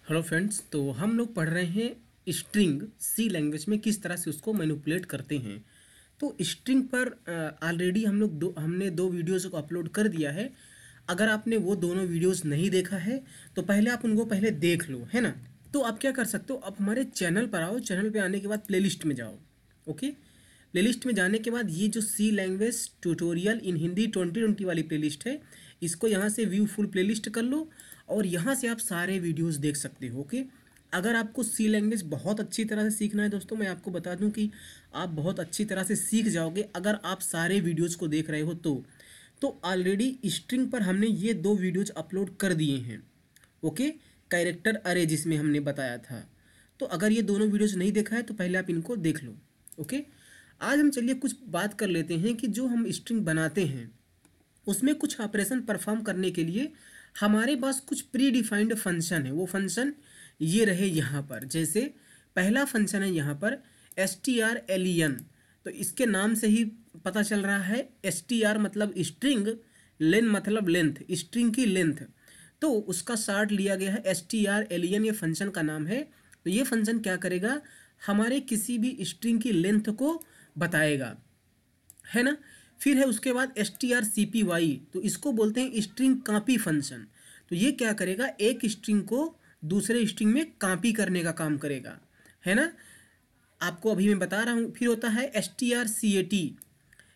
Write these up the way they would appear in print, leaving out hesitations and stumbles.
Hello friends, तो हम लोग पढ़ रहे हैं स्ट्रिंग सी लैंग्वेज में किस तरह से उसको मैनिपुलेट करते हैं। तो स्ट्रिंग पर ऑलरेडी हमने दो वीडियोज़ को अपलोड कर दिया है। अगर आपने वो दोनों वीडियोज़ नहीं देखा है तो पहले आप उनको पहले देख लो, है ना। तो आप क्या कर सकते हो, आप हमारे चैनल पर आओ, चैनल पे आने के बाद प्लेलिस्ट में जाओ। ओके, प्लेलिस्ट में जाने के बाद ये जो सी लैंग्वेज ट्यूटोरियल इन हिंदी 2020 वाली प्लेलिस्ट है, इसको यहाँ से व्यू फुल प्लेलिस्ट कर लो और यहाँ से आप सारे वीडियोस देख सकते हो। ओके, अगर आपको सी लैंग्वेज बहुत अच्छी तरह से सीखना है दोस्तों, मैं आपको बता दूं कि आप बहुत अच्छी तरह से सीख जाओगे अगर आप सारे वीडियोस को देख रहे हो। तो ऑलरेडी स्ट्रिंग पर हमने ये दो वीडियोज अपलोड कर दिए हैं। ओके, कैरेक्टर अरे जिसमें हमने बताया था। तो अगर ये दोनों वीडियोज नहीं देखा है तो पहले आप इनको देख लो। ओके, आज हम चलिए कुछ बात कर लेते हैं कि जो हम स्ट्रिंग बनाते हैं उसमें कुछ ऑपरेशन परफॉर्म करने के लिए हमारे पास कुछ प्री डिफाइंड फंक्शन है। वो फंक्शन ये रहे यहाँ पर। जैसे पहला फंक्शन है यहाँ पर strlen, तो इसके नाम से ही पता चल रहा है str मतलब स्ट्रिंग, लेन मतलब लेंथ, स्ट्रिंग की लेंथ। तो उसका शार्ट लिया गया है strlen, ये फंक्शन का नाम है। तो ये फंक्शन क्या करेगा, हमारे किसी भी स्ट्रिंग की लेंथ को बताएगा, है ना। फिर है उसके बाद strcpy, तो इसको बोलते हैं स्ट्रिंग कॉपी फंक्शन। तो ये क्या करेगा, एक स्ट्रिंग को दूसरे स्ट्रिंग में कॉपी करने का काम करेगा, है ना। आपको अभी मैं बता रहा हूँ। फिर होता है strcat,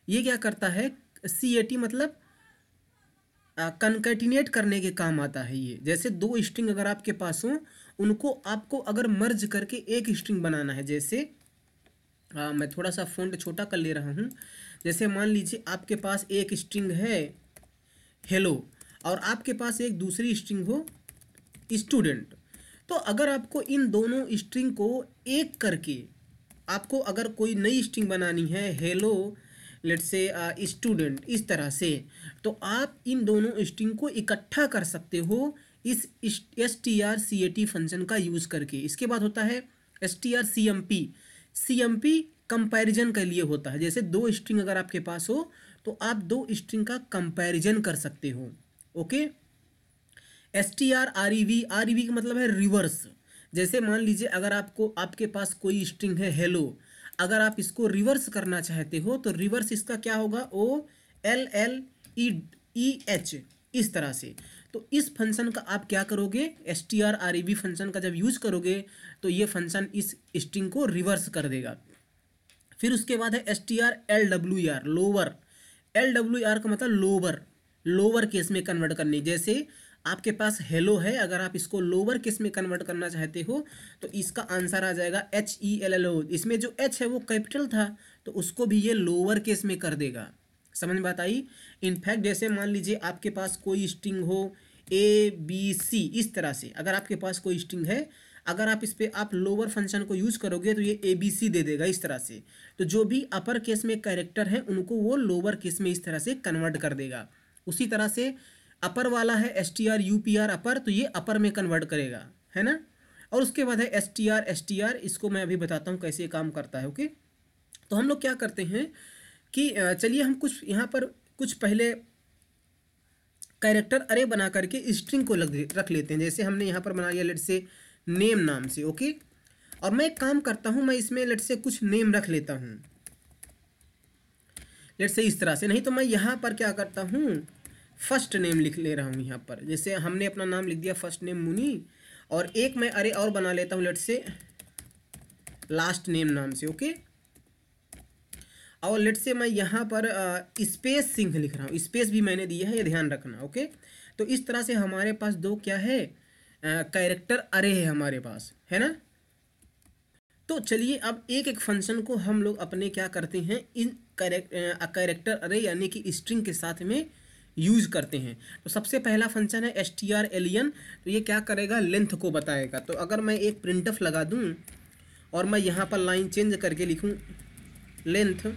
ये क्या करता है, cat मतलब कंकैटिनेट करने के काम आता है ये। जैसे दो स्ट्रिंग अगर आपके पास हो, उनको आपको अगर मर्ज करके एक स्ट्रिंग बनाना है। जैसे मैं थोड़ा सा फ़ॉन्ट छोटा कर ले रहा हूँ। जैसे मान लीजिए आपके पास एक स्ट्रिंग है हेलो और आपके पास एक दूसरी स्ट्रिंग हो स्टूडेंट। तो अगर आपको इन दोनों स्ट्रिंग को एक करके आपको अगर कोई नई स्ट्रिंग बनानी है, हेलो लेट्स से स्टूडेंट, इस तरह से, तो आप इन दोनों स्ट्रिंग को इकट्ठा कर सकते हो इस strcat फंक्शन का यूज़ करके। इसके बाद होता है strcmp, cmp कंपैरिजन के लिए होता है। जैसे दो स्ट्रिंग अगर आपके पास हो तो आप दो स्ट्रिंग का कंपैरिजन कर सकते हो। ओके, strrev का मतलब है रिवर्स। जैसे मान लीजिए अगर आपके पास कोई स्ट्रिंग है हेलो, अगर आप इसको रिवर्स करना चाहते हो तो रिवर्स इसका क्या होगा, OLLEEH, इस तरह से। तो इस फंक्शन का आप क्या करोगे, strrev फंक्शन का जब यूज करोगे तो ये फंक्शन इस स्ट्रिंग को रिवर्स कर देगा। फिर उसके बाद है strlwr, लोअर। LWR का मतलब लोअर, लोअर केस में कन्वर्ट करनी। जैसे आपके पास हेलो है, अगर आप इसको लोअर केस में कन्वर्ट करना चाहते हो तो इसका आंसर आ जाएगा HELLO। इसमें जो H है वो कैपिटल था तो उसको भी ये लोअर केस में कर देगा। समझ में बात आई। इनफैक्ट जैसे मान लीजिए आपके पास कोई स्ट्रिंग हो ABC, इस तरह से अगर आपके पास कोई स्ट्रिंग है, अगर आप इस पर आप लोअर फंक्शन को यूज़ करोगे तो ये ABC दे देगा इस तरह से। तो जो भी अपर केस में कैरेक्टर है उनको वो लोअर केस में इस तरह से कन्वर्ट कर देगा। उसी तरह से अपर वाला है strupr अपर, तो ये अपर में कन्वर्ट करेगा, है ना। और उसके बाद है str, इसको मैं अभी बताता हूँ कैसे काम करता है। ओके, तो हम लोग क्या करते हैं कि चलिए हम कुछ यहाँ पर कुछ पहले कैरेक्टर अरे बना करके स्ट्रिंग को रख लेते हैं। जैसे हमने यहाँ पर बना लिया लेट से नेम नाम से। ओके, और मैं एक काम करता हूँ, मैं इसमें लेट से कुछ नेम रख लेता हूँ लेट से इस तरह से। नहीं तो मैं यहाँ पर क्या करता हूँ, फर्स्ट नेम लिख ले रहा हूँ यहाँ पर। जैसे हमने अपना नाम लिख दिया फर्स्ट नेम मुनी, और एक मैं अरे और बना लेता हूँ लेट से लास्ट नेम नाम से। ओके, और लेट से मैं यहाँ पर स्पेस सिंह लिख रहा हूँ, स्पेस भी मैंने दिया है, ये ध्यान रखना। ओके, तो इस तरह से हमारे पास दो क्या है, कैरेक्टर अरे है हमारे पास, है ना। तो चलिए अब एक एक फंक्शन को हम लोग अपने क्या करते हैं, इन कैरेक्टर अरे यानी कि स्ट्रिंग के साथ में यूज करते हैं। तो सबसे पहला फंक्शन है strlen, तो ये क्या करेगा, लेंथ को बताएगा। तो अगर मैं एक प्रिंटफ लगा दूं और मैं यहाँ पर लाइन चेंज करके लिखूं लेंथ,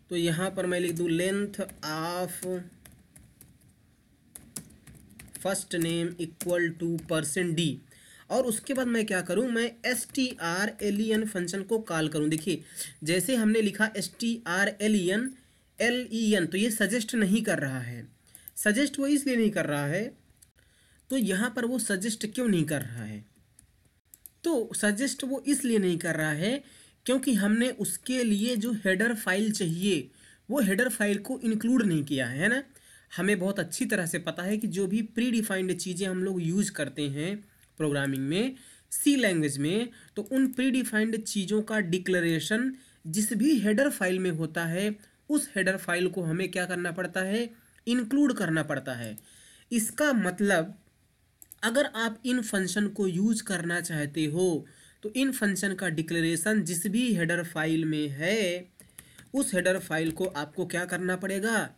तो यहाँ पर मैं लिख दूं length of first name equal to %d, और उसके बाद मैं क्या करूं, मैं strlen फंक्शन को कॉल करूं। देखिए जैसे हमने लिखा strlen तो ये सजेस्ट नहीं कर रहा है। सजेस्ट वो इसलिए नहीं कर रहा है तो यहाँ पर वो सजेस्ट क्यों नहीं कर रहा है? तो सजेस्ट वो इसलिए नहीं कर रहा है क्योंकि हमने उसके लिए जो हेडर फाइल चाहिए वो हेडर फाइल को इंक्लूड नहीं किया है ना। हमें बहुत अच्छी तरह से पता है कि जो भी प्री डिफाइंड चीज़ें हम लोग यूज़ करते हैं प्रोग्रामिंग में, सी लैंग्वेज में, तो उन प्री डिफाइंड चीज़ों का डिक्लेरेशन जिस भी हेडर फाइल में होता है उस हेडर फाइल को हमें क्या करना पड़ता है? इंक्लूड करना पड़ता है। इसका मतलब अगर आप इन फंक्शन को यूज करना चाहते हो तो इन फंक्शन का डिक्लेरेशन जिस भी हेडर फाइल में है उस हेडर फाइल को आपको क्या करना पड़ेगा?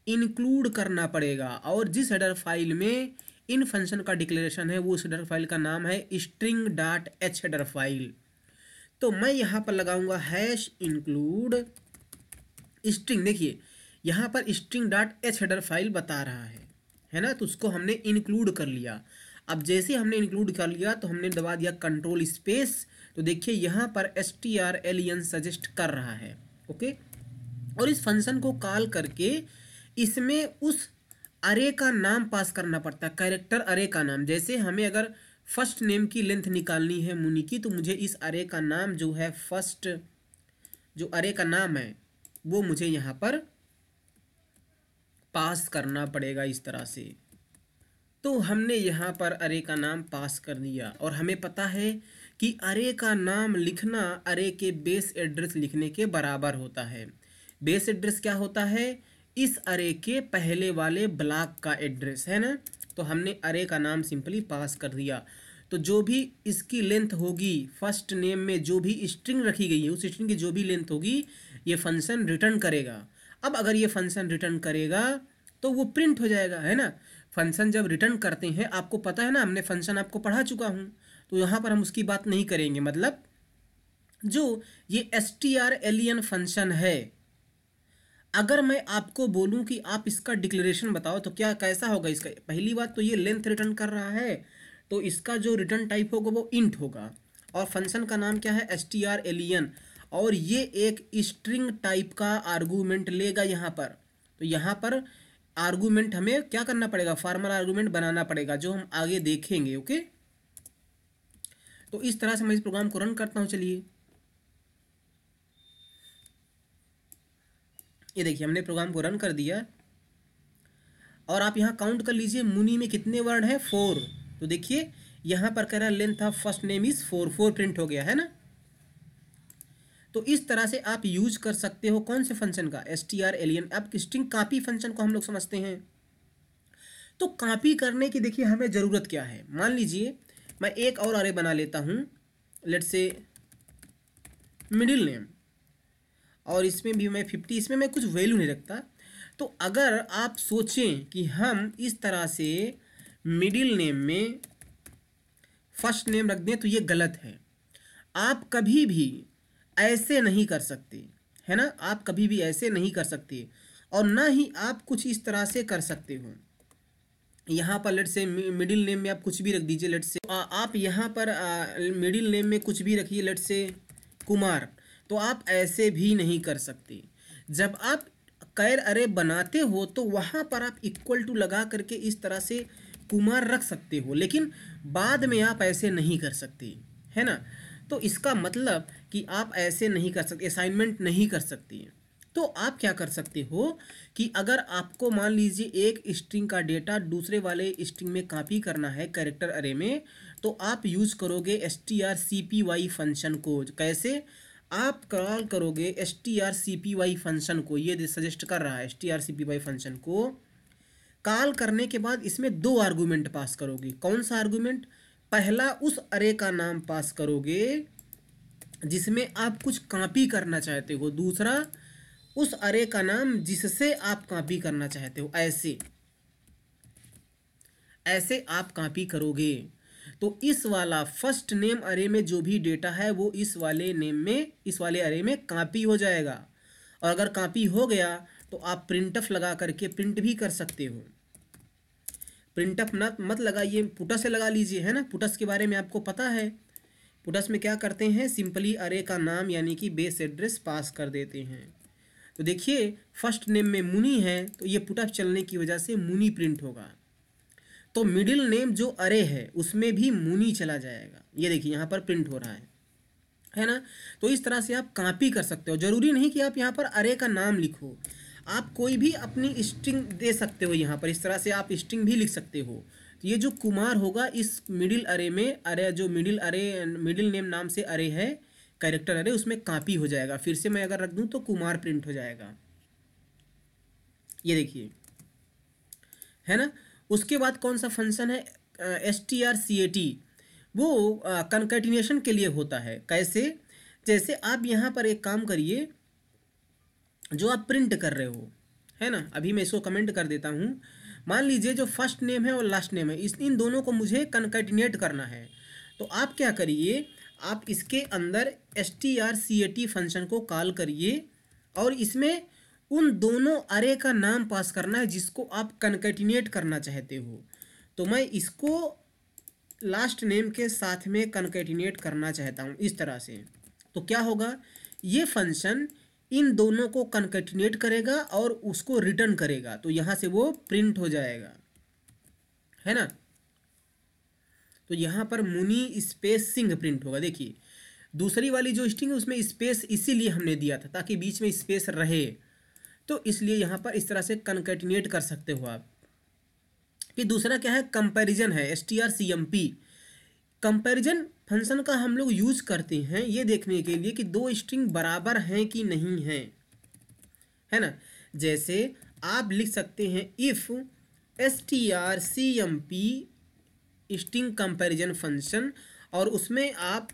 इंक्लूड करना पड़ेगा। और जिस हेडर फाइल में इन फंक्शन का डिक्लेरेशन है वो उस हेडर फाइल का नाम है string dot H header file. तो मैं यहाँ पर लगाऊंगा हैश इंक्लूड स्ट्रिंग। देखिए यहाँ पर string dot H header file बता रहा है ना, तो उसको हमने इंक्लूड कर लिया। अब जैसे हमने इंक्लूड कर लिया तो हमने दबा दिया कंट्रोल स्पेस, तो देखिए यहाँ पर strlen सजेस्ट कर रहा है। ओके, और इस फंक्शन को कॉल करके इसमें उस अरे का नाम पास करना पड़ता है, कैरेक्टर अरे का नाम। जैसे हमें अगर फर्स्ट नेम की लेंथ निकालनी है मुनि की, तो मुझे इस अरे का नाम जो है फर्स्ट जो अरे का नाम है वो मुझे यहाँ पर पास करना पड़ेगा इस तरह से। तो हमने यहाँ पर अरे का नाम पास कर दिया और हमें पता है कि अरे का नाम लिखना अरे के बेस एड्रेस लिखने के बराबर होता है। बेस एड्रेस क्या होता है? इस अरे के पहले वाले ब्लॉक का एड्रेस है ना। तो हमने अरे का नाम सिंपली पास कर दिया। तो जो भी इसकी लेंथ होगी फर्स्ट नेम में जो भी स्ट्रिंग रखी गई है उस स्ट्रिंग की जो भी लेंथ होगी ये फंक्शन रिटर्न करेगा। अब अगर ये फंक्शन रिटर्न करेगा तो वो प्रिंट हो जाएगा, है ना। फंक्शन जब रिटर्न करते हैं आपको पता है ना, हमने फंक्शन आपको पढ़ा चुका हूँ, तो यहाँ पर हम उसकी बात नहीं करेंगे। मतलब जो ये strlen फंक्शन है, अगर मैं आपको बोलूं कि आप इसका डिक्लेरेशन बताओ तो क्या कैसा होगा इसका? पहली बात तो ये लेंथ रिटर्न कर रहा है तो इसका जो रिटर्न टाइप होगा वो इंट होगा और फंक्शन का नाम क्या है? strlen, और ये एक स्ट्रिंग टाइप का आर्गूमेंट लेगा यहाँ पर। तो यहाँ पर आर्गूमेंट हमें क्या करना पड़ेगा? फॉर्मल आर्गूमेंट बनाना पड़ेगा जो हम आगे देखेंगे। ओके, तो इस तरह से मैं इस प्रोग्राम को रन करता हूँ। चलिए ये देखिए हमने प्रोग्राम को रन कर दिया और आप यहाँ काउंट कर लीजिए मुनि में कितने वर्ड हैं? 4। तो देखिए यहाँ पर कह रहा है length of first name is 4 print हो गया है ना। तो इस तरह से आप यूज कर सकते हो कौन से फंक्शन का? strlen। अब स्ट्रिंग कॉपी फंक्शन को हम लोग समझते हैं। तो कॉपी करने की देखिए हमें ज़रूरत क्या है? मान लीजिए मैं एक और अरे बना लेता हूँ, लेट्स से मिडिल नेम, और इसमें भी मैं 50, इसमें मैं कुछ वैल्यू नहीं रखता। तो अगर आप सोचें कि हम इस तरह से मिडिल नेम में फर्स्ट नेम रख दें तो ये गलत है। आप कभी भी ऐसे नहीं कर सकते, है ना। आप कभी भी ऐसे नहीं कर सकते और ना ही आप कुछ इस तरह से कर सकते हो। यहाँ पर लेट से मिडिल नेम में आप कुछ भी रख दीजिए। लेट से आप यहाँ पर मिडिल नेम में कुछ भी रखिए, लेट से कुमार। तो आप ऐसे भी नहीं कर सकते। जब आप कैर अरे बनाते हो तो वहाँ पर आप इक्वल टू लगा करके इस तरह से कुमार रख सकते हो, लेकिन बाद में आप ऐसे नहीं कर सकते, है ना। तो इसका मतलब कि आप ऐसे नहीं कर सकते, असाइनमेंट नहीं कर सकते। तो आप क्या कर सकते हो कि अगर आपको मान लीजिए एक स्ट्रिंग का डेटा दूसरे वाले स्ट्रिंग में कॉपी करना है कैरेक्टर अरे में, तो आप यूज़ करोगे strcpy फंक्शन को। कैसे? आप कॉल करोगे strcpy फंक्शन को, ये सजेस्ट कर रहा है। strcpy फंक्शन को कॉल करने के बाद इसमें 2 आर्गूमेंट पास करोगे। कौन सा आर्गूमेंट? पहला उस अरे का नाम पास करोगे जिसमें आप कुछ कॉपी करना चाहते हो, दूसरा उस अरे का नाम जिससे आप कॉपी करना चाहते हो। ऐसे ऐसे आप कॉपी करोगे तो इस वाला फर्स्ट नेम अरे में जो भी डेटा है वो इस वाले नेम में, इस वाले अरे में कॉपी हो जाएगा। और अगर कॉपी हो गया तो आप प्रिंटफ लगा करके प्रिंट भी कर सकते हो। प्रिंटफ मत लगाइए, पुटस से लगा लीजिए, है ना। पुटस के बारे में आपको पता है। पुटस में क्या करते हैं? सिंपली अरे का नाम यानी कि बेस एड्रेस पास कर देते हैं। तो देखिए फर्स्ट नेम में मुनि है तो ये पुटअप चलने की वजह से मुनि प्रिंट होगा। तो मिडिल नेम जो अरे है उसमें भी मुनी चला जाएगा। ये देखिए यहाँ पर प्रिंट हो रहा है ना। तो इस तरह से आप कॉपी कर सकते हो। जरूरी नहीं कि आप यहाँ पर अरे का नाम लिखो, आप कोई भी अपनी स्ट्रिंग दे सकते हो। यहाँ पर इस तरह से आप स्ट्रिंग भी लिख सकते हो। तो ये जो कुमार होगा इस मिडिल अरे में, अरे जो मिडिल नेम नाम से अरे है, कैरेक्टर अरे, उसमें कॉपी हो जाएगा। फिर से मैं अगर रख दूँ तो कुमार प्रिंट हो जाएगा। ये देखिए, है ना। उसके बाद कौन सा फंक्शन है, strcat, वो कंकैटिनेशन के लिए होता है। कैसे, जैसे आप यहाँ पर एक काम करिए, जो आप प्रिंट कर रहे हो, है ना, अभी मैं इसको कमेंट कर देता हूँ। मान लीजिए जो फर्स्ट नेम है और लास्ट नेम है, इन दोनों को मुझे कंकैटिनेट करना है। तो आप क्या करिए, आप इसके अंदर strcat फंक्शन को कॉल करिए और इसमें उन दोनों अरे का नाम पास करना है जिसको आप कंकैटिनेट करना चाहते हो। तो मैं इसको लास्ट नेम के साथ में कंकैटिनेट करना चाहता हूँ इस तरह से। तो क्या होगा, ये फंक्शन इन दोनों को कंकैटिनेट करेगा और उसको रिटर्न करेगा। तो यहाँ से वो प्रिंट हो जाएगा, है ना। तो यहाँ पर मुनि स्पेस सिंह प्रिंट होगा। देखिए दूसरी वाली जो स्ट्रिंग है उसमें स्पेस इसीलिए हमने दिया था ताकि बीच में स्पेस रहे। तो इसलिए यहाँ पर इस तरह से कंकैटिनेट कर सकते हो आप। फिर दूसरा क्या है, कंपैरिजन है, strcmp। कंपैरिजन फंक्शन का हम लोग यूज करते हैं ये देखने के लिए कि दो स्ट्रिंग बराबर हैं कि नहीं हैं, है ना। जैसे आप लिख सकते हैं if strcmp string comparison function, और उसमें आप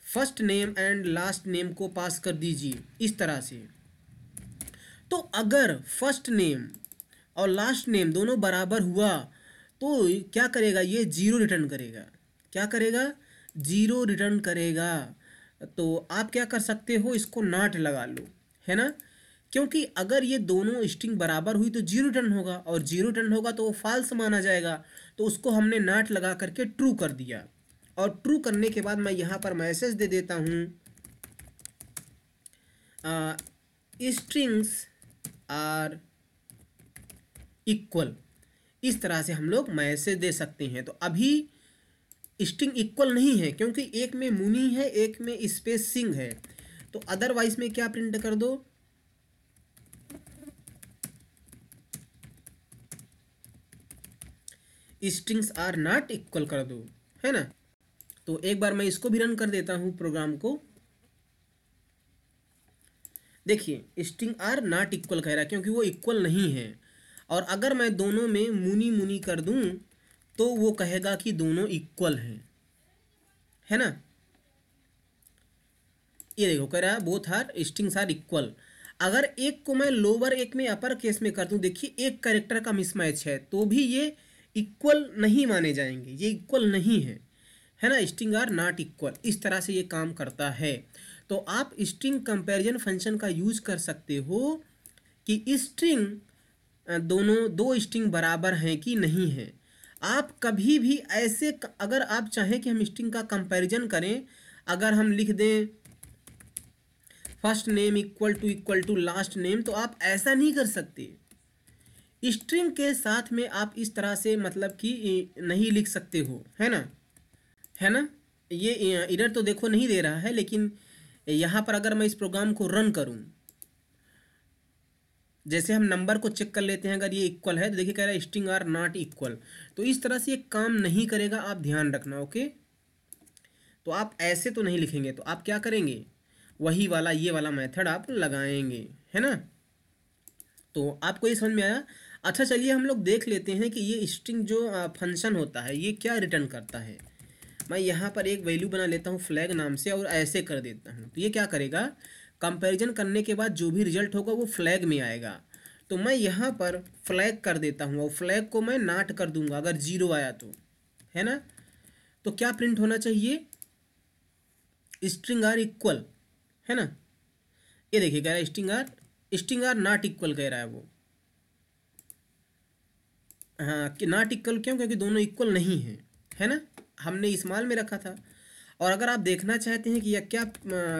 first name and last name को पास कर दीजिए इस तरह से। तो अगर फर्स्ट नेम और लास्ट नेम दोनों बराबर हुआ तो क्या करेगा, ये जीरो रिटर्न करेगा। क्या करेगा, जीरो रिटर्न करेगा। तो आप क्या कर सकते हो, इसको नॉट लगा लो, है ना, क्योंकि अगर ये दोनों स्ट्रिंग बराबर हुई तो जीरो रिटर्न होगा, और जीरो रिटर्न होगा तो वो फॉल्स माना जाएगा। तो उसको हमने नॉट लगा करके ट्रू कर दिया। और ट्रू करने के बाद मैं यहाँ पर मैसेज दे देता हूँ स्ट्रिंग्स आर इक्वल। इस तरह से हम लोग मैसेज दे सकते हैं। तो अभी स्ट्रिंग इक्वल नहीं है क्योंकि एक में मुनी है एक में स्पेस सिंह है। तो अदरवाइज में क्या प्रिंट कर दो, स्ट्रिंग्स आर नॉट इक्वल कर दो, है ना। तो एक बार मैं इसको भी रन कर देता हूं प्रोग्राम को। देखिए स्ट्रिंग आर नॉट इक्वल कह रहा है क्योंकि वो इक्वल नहीं है। और अगर मैं दोनों में मुनी मुनी कर दूं तो वो कहेगा कि दोनों इक्वल हैं, है ना। ये देखो कह रहा है both are strings are equal. अगर एक को मैं लोअर एक में अपर केस में कर दूं, देखिए एक कैरेक्टर का मिसमैच है तो भी ये इक्वल नहीं माने जाएंगे, ये इक्वल नहीं है ना। स्ट्रिंग आर नॉट इक्वल, इस तरह से ये काम करता है। तो आप स्ट्रिंग कंपैरिजन फंक्शन का यूज कर सकते हो कि स्ट्रिंग दोनों दो स्ट्रिंग बराबर हैं कि नहीं है। आप कभी भी ऐसे अगर आप चाहें कि हम स्ट्रिंग का कंपैरिजन करें, अगर हम लिख दें first name equal to last name, तो आप ऐसा नहीं कर सकते। स्ट्रिंग के साथ में आप इस तरह से मतलब कि नहीं लिख सकते हो, है ना। ये एरर तो देखो नहीं दे रहा है, लेकिन यहाँ पर अगर मैं इस प्रोग्राम को रन करूँ, जैसे हम नंबर को चेक कर लेते हैं, अगर ये इक्वल है तो देखिए कह रहा है स्ट्रिंग आर नॉट इक्वल। तो इस तरह से ये काम नहीं करेगा, आप ध्यान रखना, ओके। तो आप ऐसे तो नहीं लिखेंगे, तो आप क्या करेंगे, वही वाला ये वाला मेथड आप लगाएंगे, है ना। तो आपको ये समझ में आया। अच्छा चलिए हम लोग देख लेते हैं कि ये स्ट्रिंग जो फंक्शन होता है ये क्या रिटर्न करता है। मैं यहाँ पर एक वैल्यू बना लेता हूँ फ्लैग नाम से और ऐसे कर देता हूँ। तो ये क्या करेगा, कंपैरिजन करने के बाद जो भी रिजल्ट होगा वो फ्लैग में आएगा। तो मैं यहाँ पर फ्लैग कर देता हूँ और फ्लैग को मैं नॉट कर दूंगा अगर जीरो आया तो, है ना। तो क्या प्रिंट होना चाहिए, स्ट्रिंग आर इक्वल, है ना। ये देखिए कह रहा है स्ट्रिंग आर नॉट इक्वल कह रहा है वो, हाँ कि नॉट इक्वल क्यों, क्योंकि दोनों इक्वल नहीं है ना। हमने स्मॉल में रखा था। और अगर आप देखना चाहते हैं कि यह क्या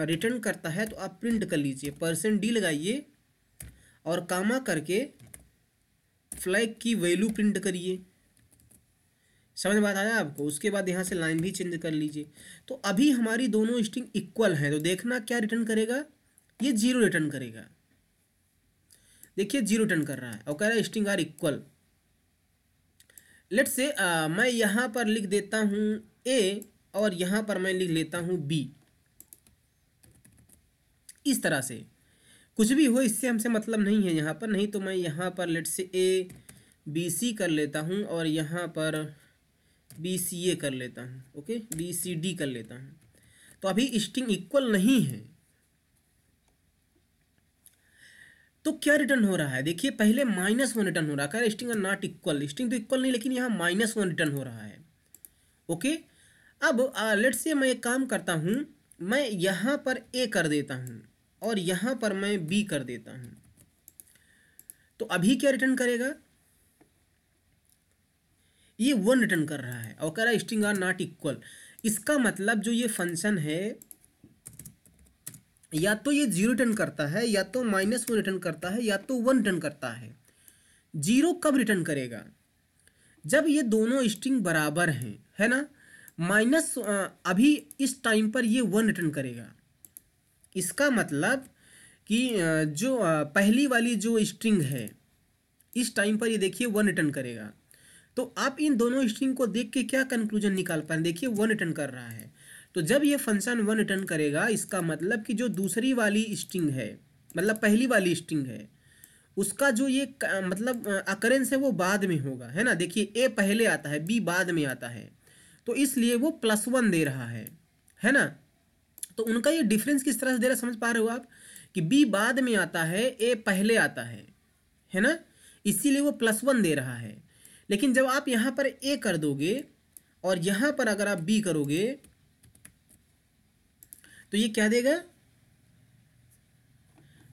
रिटर्न करता है तो आप प्रिंट कर लीजिए, %d लगाइए और कामा करके फ्लैग की वैल्यू प्रिंट करिए, समझ में बात आया आपको। उसके बाद यहाँ से लाइन भी चेंज कर लीजिए। तो अभी हमारी दोनों स्ट्रिंग इक्वल हैं, तो देखना क्या रिटर्न करेगा, ये 0 रिटर्न करेगा। देखिए 0 रिटर्न कर रहा है और कह रहा है string are equal. Let's say मैं यहाँ पर लिख देता हूँ ए और यहाँ पर मैं लिख लेता हूँ बी। इस तरह से कुछ भी हो, इससे हमसे मतलब नहीं है यहाँ पर। नहीं तो मैं यहाँ पर लेट्स से ए बी सी कर लेता हूँ और यहाँ पर बी सी ए कर लेता हूँ, ओके, बी सी डी कर लेता हूँ। तो अभी स्ट्रिंग इक्वल नहीं है, तो क्या रिटर्न हो रहा है, देखिए पहले -1 रिटर्न हो रहा है, string are not equal. String तो इक्वल नहीं, लेकिन यहाँ -1 रिटर्न हो रहा है, ओके। अब लेट्स से मैं एक काम करता हूँ, मैं यहाँ पर ए कर देता हूँ और यहाँ पर मैं बी कर देता हूँ। तो अभी क्या रिटर्न करेगा, ये 1 रिटर्न कर रहा है और कह रहा है स्ट्रिंग आर नॉट इक्वल। इसका मतलब जो ये फंक्शन है, या तो ये 0 रिटर्न करता है, या तो -1 रिटर्न करता है, या तो 1 रिटर्न करता है। 0 कब रिटर्न करेगा, जब ये दोनों स्ट्रिंग बराबर हैं, है ना। अभी इस टाइम पर ये 1 रिटर्न करेगा। इसका मतलब कि जो पहली वाली जो स्ट्रिंग है, इस टाइम पर ये देखिए 1 रिटर्न करेगा। तो आप इन दोनों स्ट्रिंग को देख के क्या कंक्लूजन निकाल पाए, देखिए 1 रिटर्न कर रहा है। तो जब ये फंक्शन 1 रिटर्न करेगा, इसका मतलब कि जो दूसरी वाली स्ट्रिंग है, मतलब पहली वाली स्ट्रिंग है, उसका जो ये मतलब अकरेंस है वो बाद में होगा, है ना। देखिए ए पहले आता है, बी बाद में आता है, तो इसलिए वो +1 दे रहा है ना। तो उनका ये डिफरेंस किस तरह से दे रहा है, समझ पा रहे हो आप, कि बी बाद में आता है, ए पहले आता है ना, इसीलिए वो +1 दे रहा है। लेकिन जब आप यहाँ पर ए कर दोगे और यहाँ पर अगर आप बी करोगे, तो ये क्या देगा,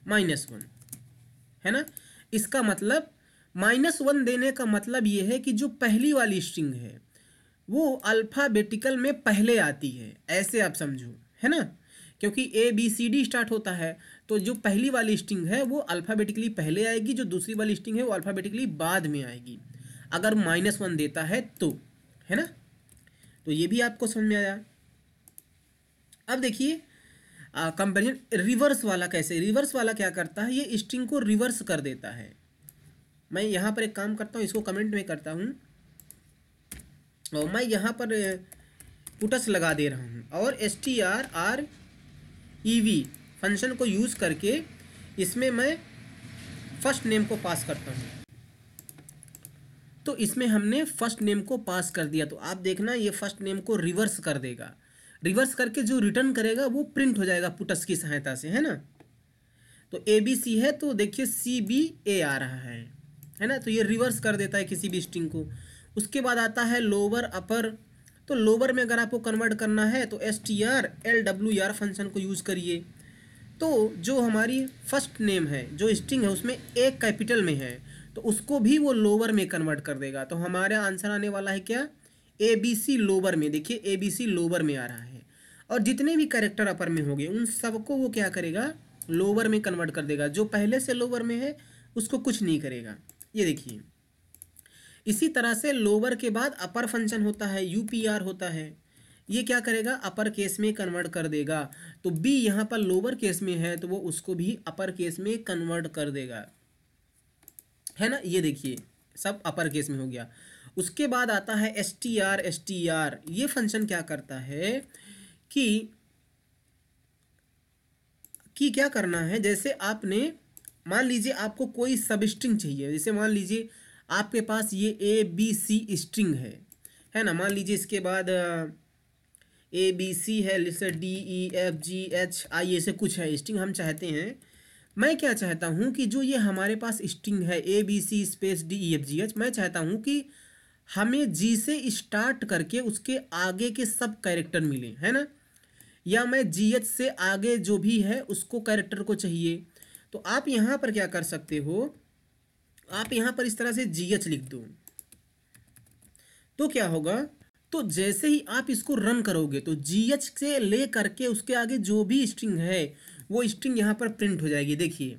-1, है ना। इसका मतलब -1 देने का मतलब ये है कि जो पहली वाली स्ट्रिंग है वो अल्फ़ाबेटिकल में पहले आती है, ऐसे आप समझो, है ना। क्योंकि A B C D start होता है, तो जो पहली वाली स्ट्रिंग है वो अल्फ़ाबेटिकली पहले आएगी, जो दूसरी वाली स्ट्रिंग है वो अल्फ़ाबेटिकली बाद में आएगी, अगर -1 देता है तो, है ना। तो ये भी आपको समझ में आया। अब देखिए कंपेरिजन रिवर्स वाला कैसे, रिवर्स वाला क्या करता है, ये स्ट्रिंग को रिवर्स कर देता है। मैं यहाँ पर एक काम करता हूँ, इसको कमेंट में करता हूँ और मैं यहाँ पर पुटस लगा दे रहा हूँ और strrev फंक्शन को यूज़ करके इसमें मैं फर्स्ट नेम को पास करता हूँ। तो इसमें हमने फर्स्ट नेम को पास कर दिया, तो आप देखना ये फर्स्ट नेम को रिवर्स कर देगा। रिवर्स करके जो रिटर्न करेगा वो प्रिंट हो जाएगा पुटस की सहायता से, है ना। तो ए बी सी है, तो देखिए सी बी ए आ रहा है ना। तो ये रिवर्स कर देता है किसी भी स्ट्रिंग को। उसके बाद आता है लोअर अपर। तो लोअर में अगर आपको कन्वर्ट करना है तो strLWR फंक्शन को यूज़ करिए। तो जो हमारी फर्स्ट नेम है, जो स्ट्रिंग है, उसमें ए कैपिटल में है, तो उसको भी वो लोअर में कन्वर्ट कर देगा। तो हमारा आंसर आने वाला है क्या, ए बी सी लोअर में। देखिए ए बी सी लोअर में आ रहा है, और जितने भी कैरेक्टर अपर में होंगे उन सबको वो क्या करेगा, लोअर में कन्वर्ट कर देगा। जो पहले से लोअर में है उसको कुछ नहीं करेगा, ये देखिए। इसी तरह से लोअर के बाद अपर फंक्शन होता है, UPR होता है, ये क्या करेगा, अपर केस में कन्वर्ट कर देगा। तो बी यहाँ पर लोअर केस में है, तो वो उसको भी अपर केस में कन्वर्ट कर देगा, है ना। ये देखिए सब अपर केस में हो गया। उसके बाद आता है str। ये फंक्शन क्या करता है कि क्या करना है, जैसे आपने मान लीजिए आपको कोई सब स्ट्रिंग चाहिए, जैसे मान लीजिए आपके पास ये ABC स्ट्रिंग है ना। मान लीजिए इसके बाद ABC है, जैसे DEFGHI ऐसे कुछ है स्ट्रिंग हम चाहते हैं। मैं क्या चाहता हूँ कि जो ये हमारे पास स्ट्रिंग है ABC स्पेस DEFGH, मैं चाहता हूँ कि हमें G से स्टार्ट करके उसके आगे के सब कैरेक्टर मिले, है ना। या मैं GH से आगे जो भी है उसको कैरेक्टर को चाहिए। तो आप यहाँ पर क्या कर सकते हो, आप यहाँ पर इस तरह से GH लिख दो। तो क्या होगा, तो जैसे ही आप इसको रन करोगे तो GH से ले करके उसके आगे जो भी स्ट्रिंग है वो स्ट्रिंग यहाँ पर प्रिंट हो जाएगी। देखिए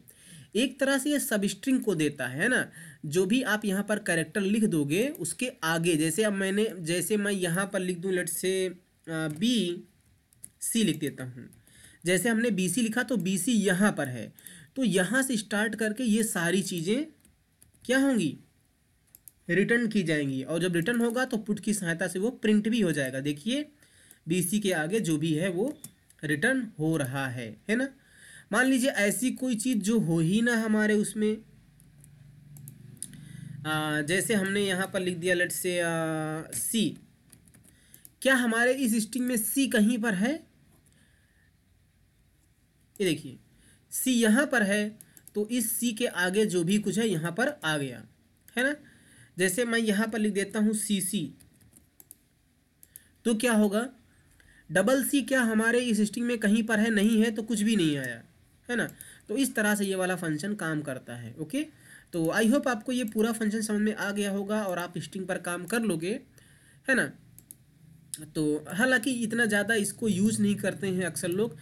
एक तरह से ये सब स्ट्रिंग को देता है ना। जो भी आप यहाँ पर कैरेक्टर लिख दोगे उसके आगे, जैसे मैं यहाँ पर लिख दूँ, लेट से BC लिख देता हूँ। जैसे हमने BC लिखा तो BC यहाँ पर है, तो यहाँ से स्टार्ट करके ये सारी चीज़ें क्या होंगी, रिटर्न की जाएंगी। और जब रिटर्न होगा तो पुट की सहायता से वो प्रिंट भी हो जाएगा। देखिए BC के आगे जो भी है वो रिटर्न हो रहा है ना। मान लीजिए ऐसी कोई चीज़ जो हो ही ना हमारे उसमें, जैसे हमने यहाँ पर लिख दिया लेट से C, क्या हमारे इस स्ट्रिंग में C कहीं पर है? ये देखिए C यहाँ पर है, तो इस C के आगे जो भी कुछ है यहाँ पर आ गया, है ना। जैसे मैं यहाँ पर लिख देता हूँ CC, तो क्या होगा, डबल C क्या हमारे इस स्ट्रिंग में कहीं पर है? नहीं है, तो कुछ भी नहीं आया, है ना। तो इस तरह से ये वाला फंक्शन काम करता है। ओके, तो आई होप आपको ये पूरा फंक्शन समझ में आ गया होगा और आप स्ट्रिंग पर काम कर लोगे, है ना। तो हालांकि इतना ज़्यादा इसको यूज़ नहीं करते हैं अक्सर लोग।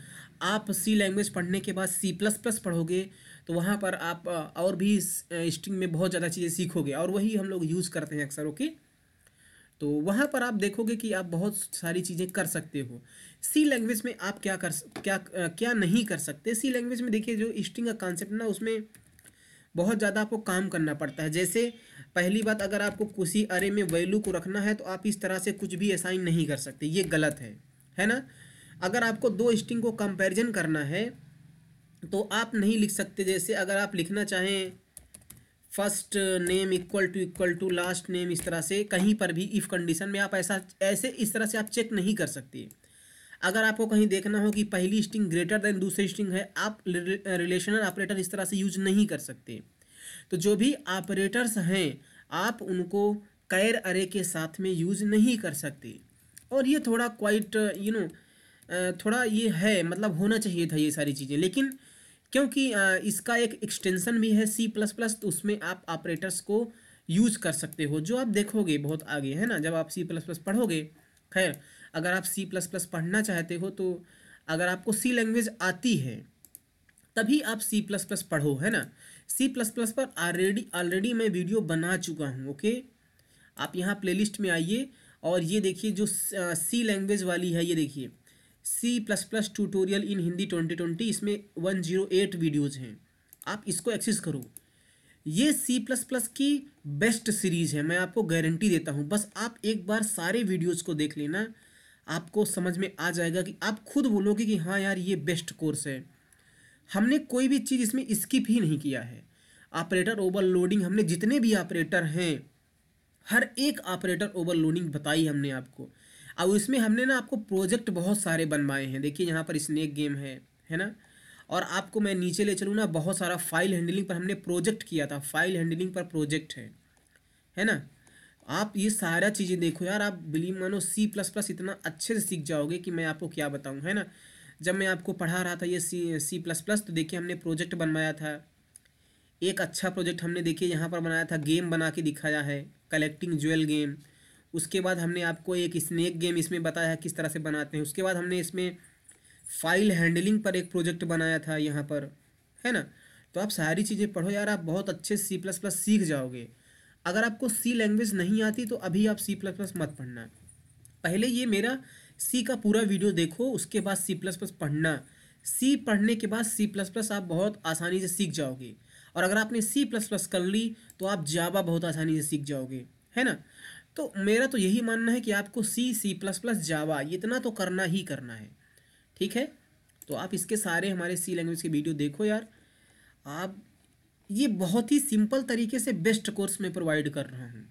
आप C लैंग्वेज पढ़ने के बाद C++ पढ़ोगे तो वहाँ पर आप और भी स्ट्रिंग में बहुत ज़्यादा चीज़ें सीखोगे, और वही हम लोग यूज़ करते हैं अक्सर। ओके, तो वहाँ पर आप देखोगे कि आप बहुत सारी चीज़ें कर सकते हो। C लैंग्वेज में आप क्या नहीं कर सकते। C लैंग्वेज में देखिए जो स्ट्रिंग का कॉन्सेप्ट ना, उसमें बहुत ज़्यादा आपको काम करना पड़ता है। जैसे पहली बात, अगर आपको किसी अरे में वैल्यू को रखना है तो आप इस तरह से कुछ भी असाइन नहीं कर सकते, ये गलत है ना। अगर आपको दो स्ट्रिंग को कंपैरिजन करना है तो आप नहीं लिख सकते। जैसे अगर आप लिखना चाहें first name equal to last name, इस तरह से कहीं पर भी इफ़ कंडीशन में आप इस तरह से आप चेक नहीं कर सकते। अगर आपको कहीं देखना हो कि पहली स्ट्रिंग ग्रेटर देन दूसरी स्ट्रिंग है, आप रिलेशनल ऑपरेटर इस तरह से यूज नहीं कर सकते। तो जो भी ऑपरेटर्स हैं आप उनको कैर अरे के साथ में यूज नहीं कर सकते। और ये थोड़ा क्वाइट थोड़ा ये है, मतलब होना चाहिए था ये सारी चीज़ें, लेकिन क्योंकि इसका एक एक्सटेंशन भी है C++, तो उसमें आप ऑपरेटर्स को यूज कर सकते हो, जो आप देखोगे बहुत आगे, है ना, जब आप C++ पढ़ोगे। खैर, अगर आप C++ पढ़ना चाहते हो तो अगर आपको C लैंग्वेज आती है तभी आप C++ पढ़ो, है ना। C++ पर ऑलरेडी मैं वीडियो बना चुका हूँ। ओके, आप यहाँ प्लेलिस्ट में आइए और ये देखिए जो C लैंग्वेज वाली है, ये देखिए C++ ट्यूटोरियल इन हिंदी 2020, इसमें 108 वीडियोज़ हैं। आप इसको एक्सेस करो। ये C++ की बेस्ट सीरीज़ है, मैं आपको गारंटी देता हूँ। बस आप एक बार सारे वीडियोज़ को देख लेना, आपको समझ में आ जाएगा कि आप खुद बोलोगे कि हाँ यार ये बेस्ट कोर्स है। हमने कोई भी चीज़ इसमें स्किप ही नहीं किया है। ऑपरेटर ओवरलोडिंग, हमने जितने भी ऑपरेटर हैं हर एक ऑपरेटर ओवरलोडिंग बताई हमने आपको। अब इसमें हमने ना आपको प्रोजेक्ट बहुत सारे बनवाए हैं। देखिए यहाँ पर स्नेक गेम है ना। और आपको मैं नीचे ले चलूँ ना, बहुत सारा फाइल हैंडलिंग पर हमने प्रोजेक्ट किया था, फाइल हैंडलिंग पर प्रोजेक्ट है ना। आप ये सारा चीज़ें देखो यार, आप बिलीव मानो C++ इतना अच्छे से सीख जाओगे कि मैं आपको क्या बताऊँ, है ना। जब मैं आपको पढ़ा रहा था ये C++, तो देखिए हमने प्रोजेक्ट बनवाया था। एक अच्छा प्रोजेक्ट हमने देखिए यहाँ पर बनाया था, गेम बना के दिखाया है, कलेक्टिंग ज्वेल गेम। उसके बाद हमने आपको एक स्नेक गेम इसमें बताया है किस तरह से बनाते हैं। उसके बाद हमने इसमें फाइल हैंडलिंग पर एक प्रोजेक्ट बनाया था यहाँ पर, है ना। तो आप सारी चीज़ें पढ़ो यार, आप बहुत अच्छे C++ सीख जाओगे। अगर आपको C लैंग्वेज नहीं आती तो अभी आप C++ मत पढ़ना, पहले ये मेरा C का पूरा वीडियो देखो, उसके बाद C++ पढ़ना। C पढ़ने के बाद C++ आप बहुत आसानी से सीख जाओगे। और अगर आपने C++ कर ली तो आप जावा बहुत आसानी से सीख जाओगे, है ना। तो मेरा तो यही मानना है कि आपको C++, जावा इतना तो करना ही करना है, ठीक है। तो आप इसके सारे हमारे C लैंग्वेज के वीडियो देखो यार। आप ये बहुत ही सिंपल तरीके से बेस्ट कोर्स में प्रोवाइड कर रहा हूँ।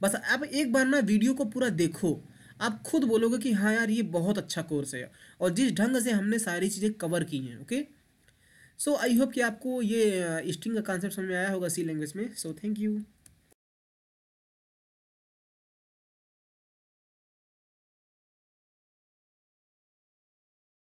बस आप एक बार ना वीडियो को पूरा देखो, आप खुद बोलोगे कि हाँ यार ये बहुत अच्छा कोर्स है, और जिस ढंग से हमने सारी चीज़ें कवर की हैं। ओके, सो आई होप कि आपको ये स्ट्रिंग का कॉन्सेप्ट समझ में आया होगा C लैंग्वेज में। So thank you.